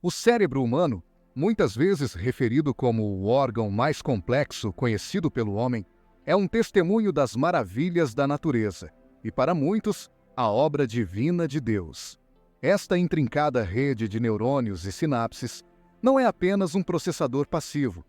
O cérebro humano, muitas vezes referido como o órgão mais complexo conhecido pelo homem, é um testemunho das maravilhas da natureza e, para muitos, a obra divina de Deus. Esta intrincada rede de neurônios e sinapses não é apenas um processador passivo.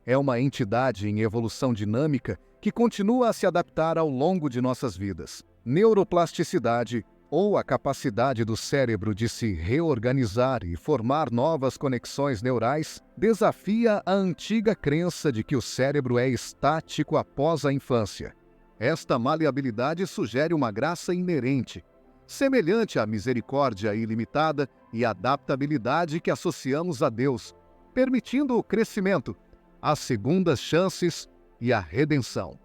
É uma entidade em evolução dinâmica que continua a se adaptar ao longo de nossas vidas. Neuroplasticidade, ou a capacidade do cérebro de se reorganizar e formar novas conexões neurais, desafia a antiga crença de que o cérebro é estático após a infância. Esta maleabilidade sugere uma graça inerente, semelhante à misericórdia ilimitada e adaptabilidade que associamos a Deus, permitindo o crescimento, as segundas chances e a redenção.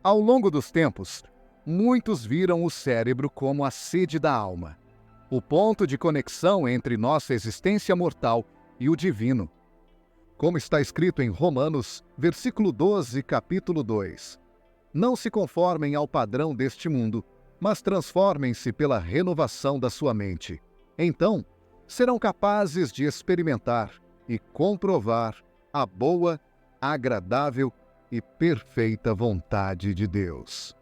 Ao longo dos tempos, muitos viram o cérebro como a sede da alma, o ponto de conexão entre nossa existência mortal e o divino. Como está escrito em Romanos, versículo 12, capítulo 2. Não se conformem ao padrão deste mundo, mas transformem-se pela renovação da sua mente. Então, serão capazes de experimentar e comprovar a boa, agradável e perfeita vontade de Deus.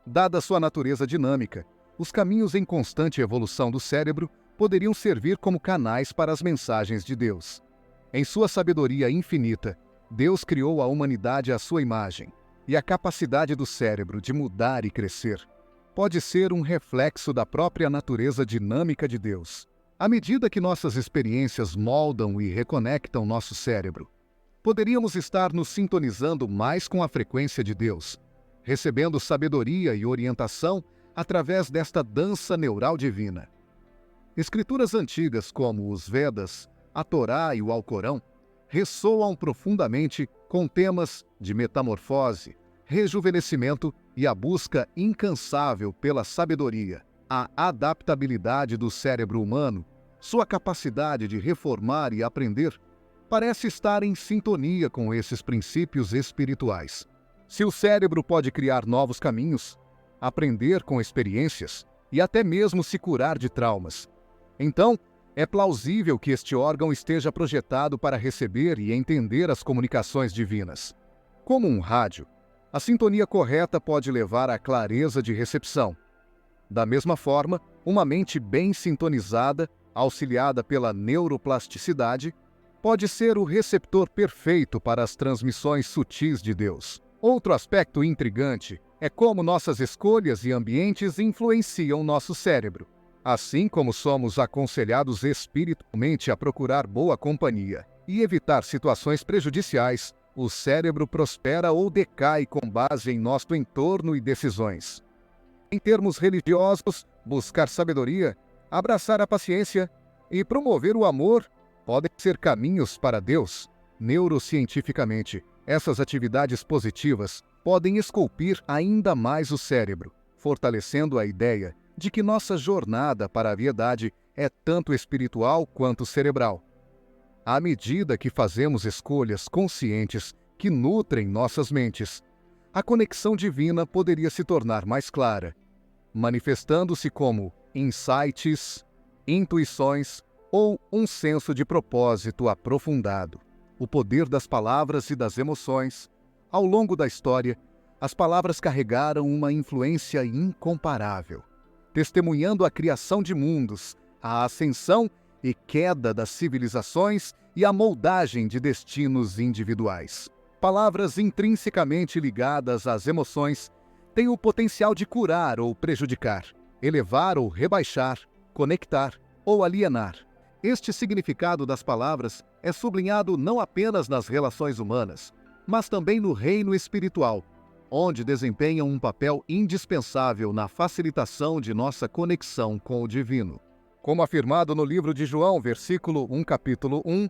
Dada sua natureza dinâmica, os caminhos em constante evolução do cérebro poderiam servir como canais para as mensagens de Deus. Em sua sabedoria infinita, Deus criou a humanidade à sua imagem, e a capacidade do cérebro de mudar e crescer pode ser um reflexo da própria natureza dinâmica de Deus. À medida que nossas experiências moldam e reconectam nosso cérebro, poderíamos estar nos sintonizando mais com a frequência de Deus, recebendo sabedoria e orientação através desta dança neural divina. Escrituras antigas como os Vedas, a Torá e o Alcorão ressoam profundamente com temas de metamorfose, rejuvenescimento e a busca incansável pela sabedoria. A adaptabilidade do cérebro humano, sua capacidade de reformar e aprender, parece estar em sintonia com esses princípios espirituais. Se o cérebro pode criar novos caminhos, aprender com experiências e até mesmo se curar de traumas, então é plausível que este órgão esteja projetado para receber e entender as comunicações divinas. Como um rádio, a sintonia correta pode levar à clareza de recepção. Da mesma forma, uma mente bem sintonizada, auxiliada pela neuroplasticidade, pode ser o receptor perfeito para as transmissões sutis de Deus. Outro aspecto intrigante é como nossas escolhas e ambientes influenciam nosso cérebro. Assim como somos aconselhados espiritualmente a procurar boa companhia e evitar situações prejudiciais, o cérebro prospera ou decai com base em nosso entorno e decisões. Em termos religiosos, buscar sabedoria, abraçar a paciência e promover o amor podem ser caminhos para Deus. Neurocientificamente, essas atividades positivas podem esculpir ainda mais o cérebro, fortalecendo a ideia de que nossa jornada para a piedade é tanto espiritual quanto cerebral. À medida que fazemos escolhas conscientes que nutrem nossas mentes, a conexão divina poderia se tornar mais clara, manifestando-se como insights, intuições ou um senso de propósito aprofundado. O poder das palavras e das emoções. Ao longo da história, as palavras carregaram uma influência incomparável, testemunhando a criação de mundos, a ascensão e queda das civilizações e a moldagem de destinos individuais. Palavras intrinsecamente ligadas às emoções têm o potencial de curar ou prejudicar, elevar ou rebaixar, conectar ou alienar. Este significado das palavras é sublinhado não apenas nas relações humanas, mas também no reino espiritual, onde desempenham um papel indispensável na facilitação de nossa conexão com o divino. Como afirmado no livro de João, versículo 1, capítulo 1,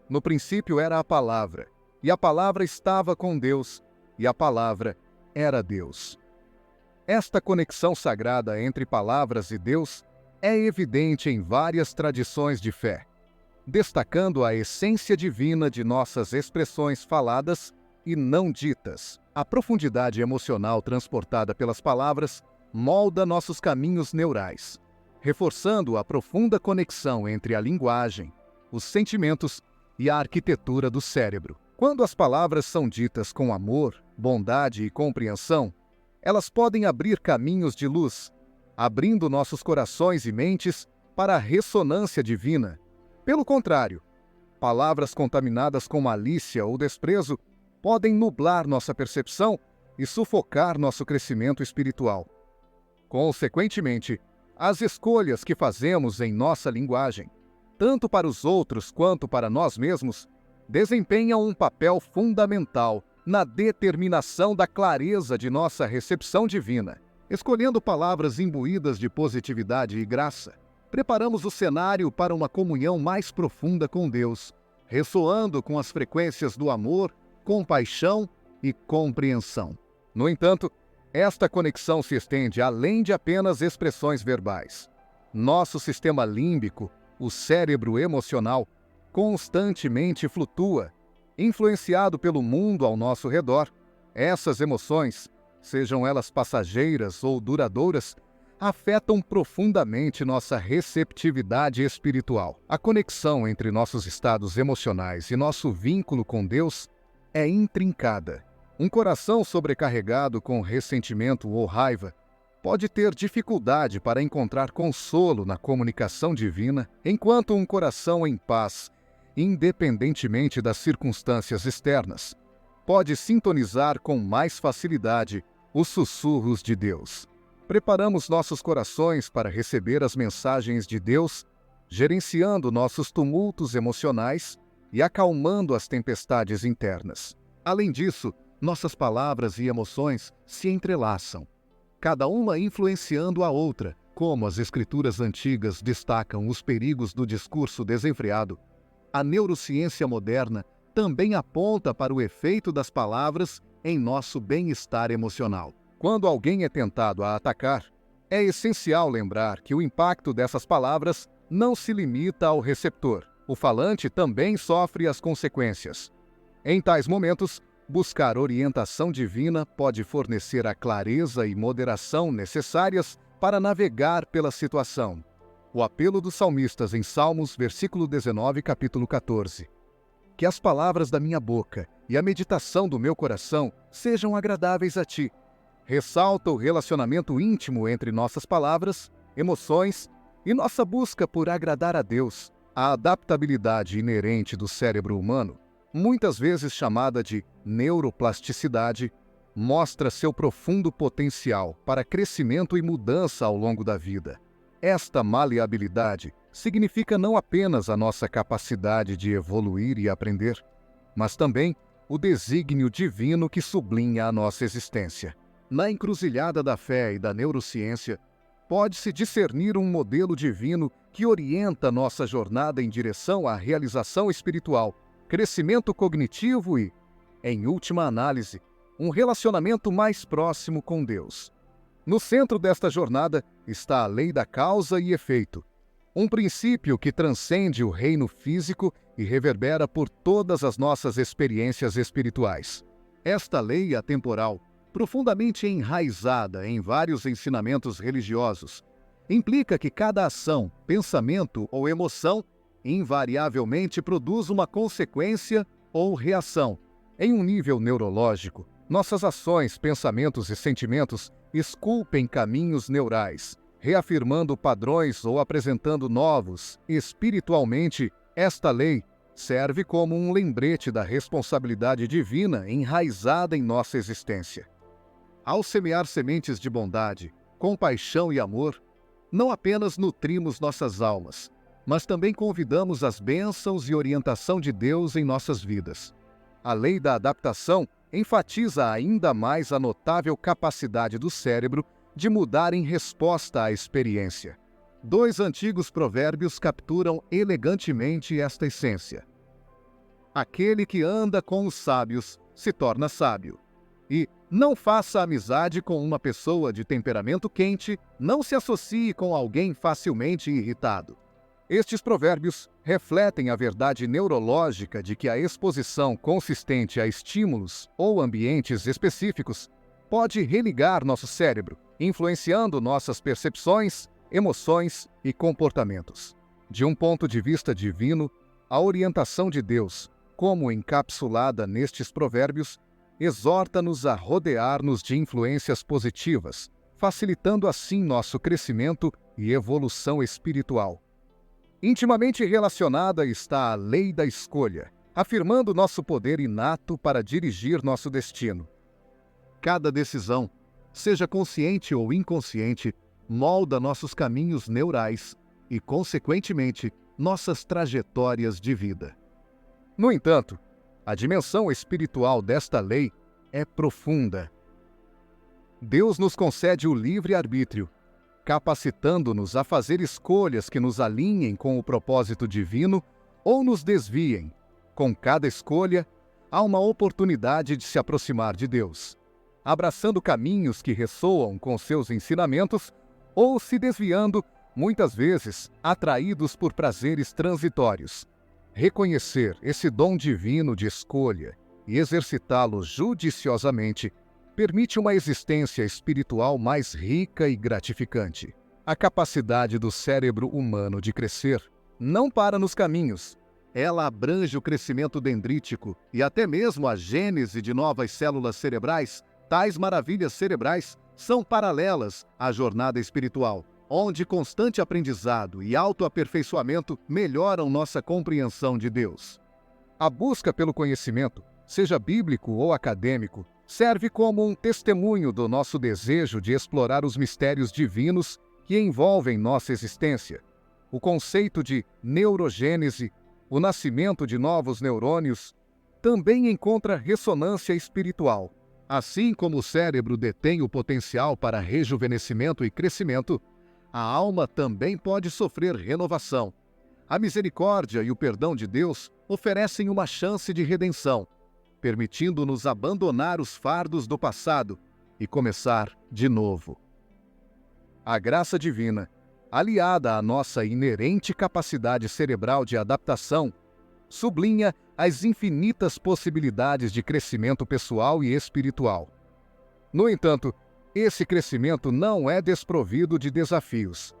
no princípio era a palavra, e a palavra estava com Deus, e a palavra era Deus. Esta conexão sagrada entre palavras e Deus é evidente em várias tradições de fé, destacando a essência divina de nossas expressões faladas e não ditas. A profundidade emocional transportada pelas palavras molda nossos caminhos neurais, reforçando a profunda conexão entre a linguagem, os sentimentos e a arquitetura do cérebro. Quando as palavras são ditas com amor, bondade e compreensão, elas podem abrir caminhos de luz, abrindo nossos corações e mentes para a ressonância divina. Pelo contrário, palavras contaminadas com malícia ou desprezo podem nublar nossa percepção e sufocar nosso crescimento espiritual. Consequentemente, as escolhas que fazemos em nossa linguagem, tanto para os outros quanto para nós mesmos, desempenham um papel fundamental na determinação da clareza de nossa recepção divina. Escolhendo palavras imbuídas de positividade e graça, preparamos o cenário para uma comunhão mais profunda com Deus, ressoando com as frequências do amor, compaixão e compreensão. No entanto, esta conexão se estende além de apenas expressões verbais. Nosso sistema límbico, o cérebro emocional, constantemente flutua, influenciado pelo mundo ao nosso redor. Essas emoções, sejam elas passageiras ou duradouras, afetam profundamente nossa receptividade espiritual. A conexão entre nossos estados emocionais e nosso vínculo com Deus é intrincada. Um coração sobrecarregado com ressentimento ou raiva pode ter dificuldade para encontrar consolo na comunicação divina, enquanto um coração em paz, independentemente das circunstâncias externas, pode sintonizar com mais facilidade os sussurros de Deus. Preparamos nossos corações para receber as mensagens de Deus, gerenciando nossos tumultos emocionais e acalmando as tempestades internas. Além disso, nossas palavras e emoções se entrelaçam, cada uma influenciando a outra. Como as escrituras antigas destacam os perigos do discurso desenfreado, a neurociência moderna também aponta para o efeito das palavras em nosso bem-estar emocional. Quando alguém é tentado a atacar, é essencial lembrar que o impacto dessas palavras não se limita ao receptor. O falante também sofre as consequências. Em tais momentos, buscar orientação divina pode fornecer a clareza e moderação necessárias para navegar pela situação. O apelo dos salmistas em Salmos, versículo 19, capítulo 14. Que as palavras da minha boca e a meditação do meu coração sejam agradáveis a ti. Ressalta o relacionamento íntimo entre nossas palavras, emoções e nossa busca por agradar a Deus. A adaptabilidade inerente do cérebro humano, muitas vezes chamada de neuroplasticidade, mostra seu profundo potencial para crescimento e mudança ao longo da vida. Esta maleabilidade significa não apenas a nossa capacidade de evoluir e aprender, mas também o desígnio divino que sublinha a nossa existência. Na encruzilhada da fé e da neurociência, pode-se discernir um modelo divino que orienta nossa jornada em direção à realização espiritual, crescimento cognitivo e, em última análise, um relacionamento mais próximo com Deus. No centro desta jornada está a lei da causa e efeito, um princípio que transcende o reino físico e reverbera por todas as nossas experiências espirituais. Esta lei atemporal, profundamente enraizada em vários ensinamentos religiosos, implica que cada ação, pensamento ou emoção invariavelmente produz uma consequência ou reação. Em um nível neurológico, nossas ações, pensamentos e sentimentos esculpem caminhos neurais, reafirmando padrões ou apresentando novos. Espiritualmente, esta lei serve como um lembrete da responsabilidade divina enraizada em nossa existência. Ao semear sementes de bondade, compaixão e amor, não apenas nutrimos nossas almas, mas também convidamos as bênçãos e orientação de Deus em nossas vidas. A lei da adaptação enfatiza ainda mais a notável capacidade do cérebro de mudar em resposta à experiência. Dois antigos provérbios capturam elegantemente esta essência. Aquele que anda com os sábios se torna sábio. E não faça amizade com uma pessoa de temperamento quente, não se associe com alguém facilmente irritado. Estes provérbios refletem a verdade neurológica de que a exposição consistente a estímulos ou ambientes específicos pode religar nosso cérebro, influenciando nossas percepções, emoções e comportamentos. De um ponto de vista divino, A orientação de Deus, como encapsulada nestes provérbios, exorta-nos a rodear-nos de influências positivas, facilitando assim nosso crescimento e evolução espiritual. Intimamente relacionada está a lei da escolha, afirmando nosso poder inato para dirigir nosso destino. Cada decisão, seja consciente ou inconsciente, molda nossos caminhos neurais e, consequentemente, nossas trajetórias de vida. No entanto, a dimensão espiritual desta lei é profunda. Deus nos concede o livre-arbítrio, capacitando-nos a fazer escolhas que nos alinhem com o propósito divino ou nos desviem. Com cada escolha, há uma oportunidade de se aproximar de Deus, abraçando caminhos que ressoam com seus ensinamentos ou se desviando, muitas vezes, atraídos por prazeres transitórios. Reconhecer esse dom divino de escolha e exercitá-lo judiciosamente permite uma existência espiritual mais rica e gratificante. A capacidade do cérebro humano de crescer não para nos caminhos. Ela abrange o crescimento dendrítico e até mesmo a gênese de novas células cerebrais. Tais maravilhas cerebrais são paralelas à jornada espiritual, onde constante aprendizado e autoaperfeiçoamento melhoram nossa compreensão de Deus. A busca pelo conhecimento, seja bíblico ou acadêmico, serve como um testemunho do nosso desejo de explorar os mistérios divinos que envolvem nossa existência. O conceito de neurogênese, o nascimento de novos neurônios, também encontra ressonância espiritual. Assim como o cérebro detém o potencial para rejuvenescimento e crescimento, a alma também pode sofrer renovação. A misericórdia e o perdão de Deus oferecem uma chance de redenção, permitindo-nos abandonar os fardos do passado e começar de novo. A graça divina, aliada à nossa inerente capacidade cerebral de adaptação, sublinha as infinitas possibilidades de crescimento pessoal e espiritual. No entanto, esse crescimento não é desprovido de desafios.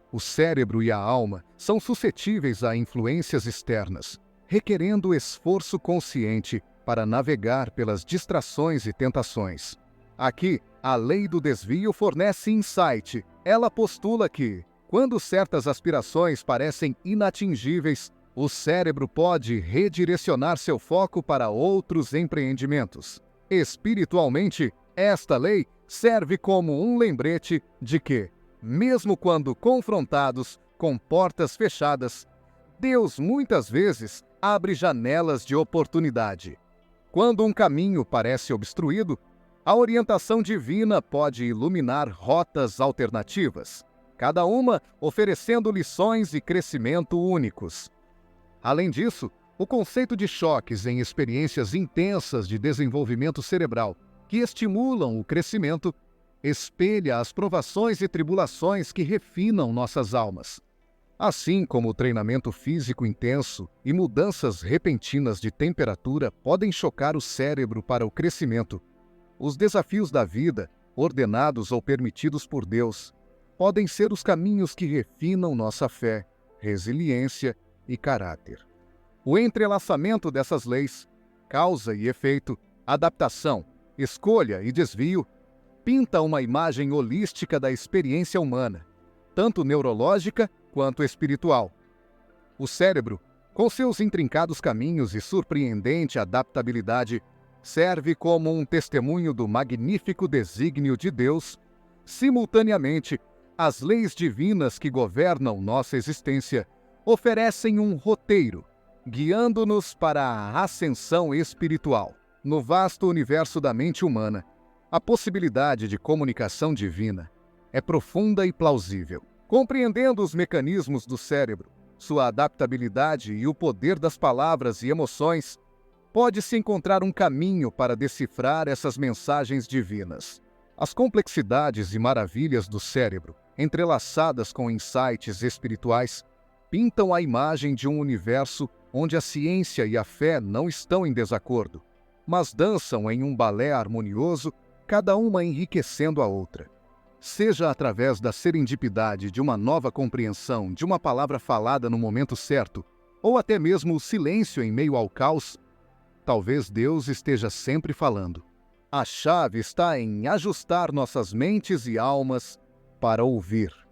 O cérebro e a alma são suscetíveis a influências externas, requerendo esforço consciente para navegar pelas distrações e tentações. Aqui, a lei do desvio fornece insight. Ela postula que, quando certas aspirações parecem inatingíveis, o cérebro pode redirecionar seu foco para outros empreendimentos. Espiritualmente, esta lei serve como um lembrete de que, mesmo quando confrontados com portas fechadas, Deus muitas vezes abre janelas de oportunidade. Quando um caminho parece obstruído, a orientação divina pode iluminar rotas alternativas, cada uma oferecendo lições e crescimento únicos. Além disso, o conceito de choques em experiências intensas de desenvolvimento cerebral que estimulam o crescimento espelha as provações e tribulações que refinam nossas almas. Assim como o treinamento físico intenso e mudanças repentinas de temperatura podem chocar o cérebro para o crescimento, os desafios da vida, ordenados ou permitidos por Deus, podem ser os caminhos que refinam nossa fé, resiliência e caráter. O entrelaçamento dessas leis, causa e efeito, adaptação, escolha e desvio, pinta uma imagem holística da experiência humana, tanto neurológica quanto espiritual. O cérebro, com seus intrincados caminhos e surpreendente adaptabilidade, serve como um testemunho do magnífico desígnio de Deus. Simultaneamente, as leis divinas que governam nossa existência oferecem um roteiro, guiando-nos para a ascensão espiritual. No vasto universo da mente humana, a possibilidade de comunicação divina é profunda e plausível. Compreendendo os mecanismos do cérebro, sua adaptabilidade e o poder das palavras e emoções, pode-se encontrar um caminho para decifrar essas mensagens divinas. As complexidades e maravilhas do cérebro, entrelaçadas com insights espirituais, pintam a imagem de um universo onde a ciência e a fé não estão em desacordo, mas dançam em um balé harmonioso, cada uma enriquecendo a outra. Seja através da serendipidade de uma nova compreensão de uma palavra falada no momento certo, ou até mesmo o silêncio em meio ao caos, talvez Deus esteja sempre falando. A chave está em ajustar nossas mentes e almas para ouvir.